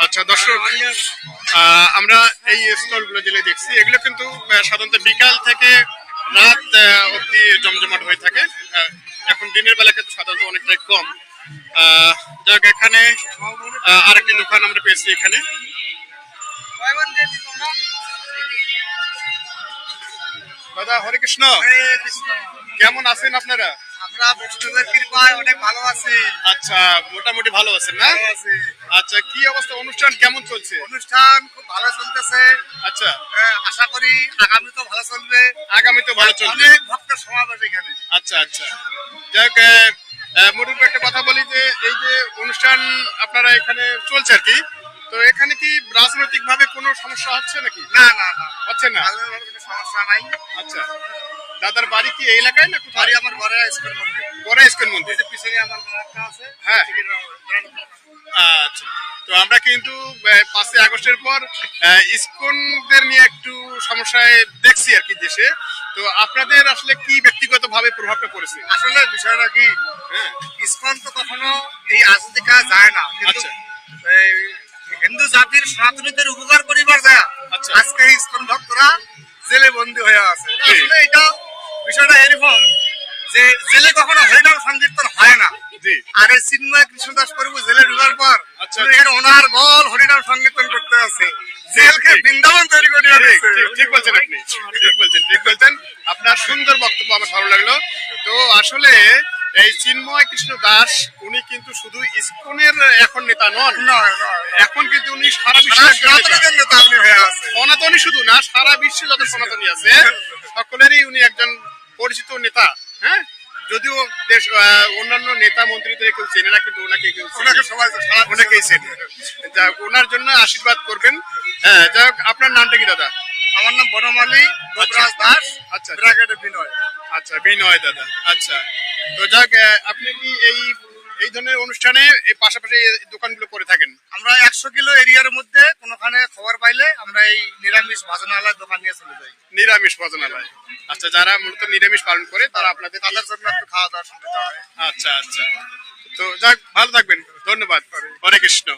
আচ্ছা দর্শক, আমরা এই স্টলগুলো যেগুলো দেখছি এগুলো কিন্তু সাধারণত বিকাল থেকে রাত অব্দি জমজমাট হয়ে থাকে। এখন দিনের বেলা কিন্তু সাধারণত অনেকটাই কম। যাক, এখানে আরেকটি দোকান আমরা পেয়েছি। এখানে দাদা, হরে কৃষ্ণ, কেমন আছেন আপনারা? আমরা বৈষ্ণবের কৃপায় অনেক ভালো আছি। আচ্ছা, মোটামুটি ভালো আছেন না? আচ্ছা, কি অবস্থা, অনুষ্ঠান কেমন চলছে? অনুষ্ঠান খুব ভালো চলতেছে। আচ্ছা, আশা করি আগামী তো ভালো চলবে। আগামী তো ভালো চলবে। অনেক ভক্তের সমাবেশ এখানে। আচ্ছা আচ্ছা, যাক, মোটামুটি একটা কথা বলি যে এই যে অনুষ্ঠান আপনারা এখানে চলছে আর কি, তো এখানে কি রাজনৈতিক ভাবে কোনো সমস্যা হচ্ছে নাকি? না না না, হচ্ছে না? কোনো সমস্যা নাই। আচ্ছা, দাদার বাড়ি কি এই এলাকায় না কোথায়? বাড়ি আমার ঘরে ইস্কন মন্দির। পরে ইস্কন মন্দির, এই যে পিছনে আমার ঘরটা আছে। হ্যাঁ। আচ্ছা, তো আমরা কিন্তু 5ই আগস্টের পর ইসকনদের নিয়ে একটু সমস্যায় দেখছি আর কি দেশে। তো আপনাদের আসলে কি ব্যক্তিগত ভাবে প্রভাবটা পড়েছে? আসলে বিষয়টা কি, হ্যাঁ, ইসকন তো কখনো এই রাজনীতিকা যায় না, কিন্তু আচ্ছা এই হিন্দু জাতির সনাতনীদের উপকার করিবার যায়। আচ্ছা। আজকে ইসকন ভক্তরা জেলে বন্দী হয়ে আছে। আসলে এটা বিষয়টা এরকম যে জেলে কখনো হরিনাম সংকীর্তন হয় না। জি, আর এই চিন্ময় কৃষ্ণদাস প্রভু জেলে ঢোকার পর আচ্ছা, এখানে ওনার বল হরিনাম সংকীর্তন করতে আছে। জেলকে বৃন্দাবন তৈরি করে দিয়েছে। ঠিক বলছেন আপনি, ঠিক বলছেন। আপনার সুন্দর বক্তব্য, আমার ভালো লাগলো। তো আসলে এই চিন্ময় কৃষ্ণ দাস উনি কিন্তু শুধু ইসকনের এখন নেতা নন, এখন কিন্তু উনি সারা বিশ্বের নেতা উনি হয়ে আছে। সনাতনী শুধু না, সারা বিশ্বে যত সনাতনী আছে সকলেরই উনি একজন পরিচিত নেতা। হ্যাঁ, যদিও দেশ অন্যান্য নেতা মন্ত্রীদের কেউ চেনে না, কিন্তু ওনাকে ওনাকেই চেনে। যাক, ওনার জন্য আশীর্বাদ করবেন। হ্যাঁ, যাক, আপনার নামটা কি দাদা? আমার নাম বনমালী গোপরাজ দাস। আচ্ছা, ব্র্যাকেটে বিনয়। আচ্ছা, বিনয় দাদা। আচ্ছা, তো যাক, আপনি কি এই ধরনের অনুষ্ঠানে এই পাশাপাশি এই দোকানগুলো করে থাকেন? আমরা 100 কিলো এরিয়ার মধ্যে কোনোখানে খবর পাইলে আমরা এই নিরামিষ ভোজনালয় দোকান নিয়ে চলে যাই। নিরামিষ ভোজনালয়। আচ্ছা, যারা মূলত নিরামিষ পালন করে তারা আপনাদের তাদের জন্য একটু খাওয়া দাওয়ার সুবিধা হয়। আচ্ছা আচ্ছা, তো যাক, ভালো থাকবেন, ধন্যবাদ, হরে কৃষ্ণ।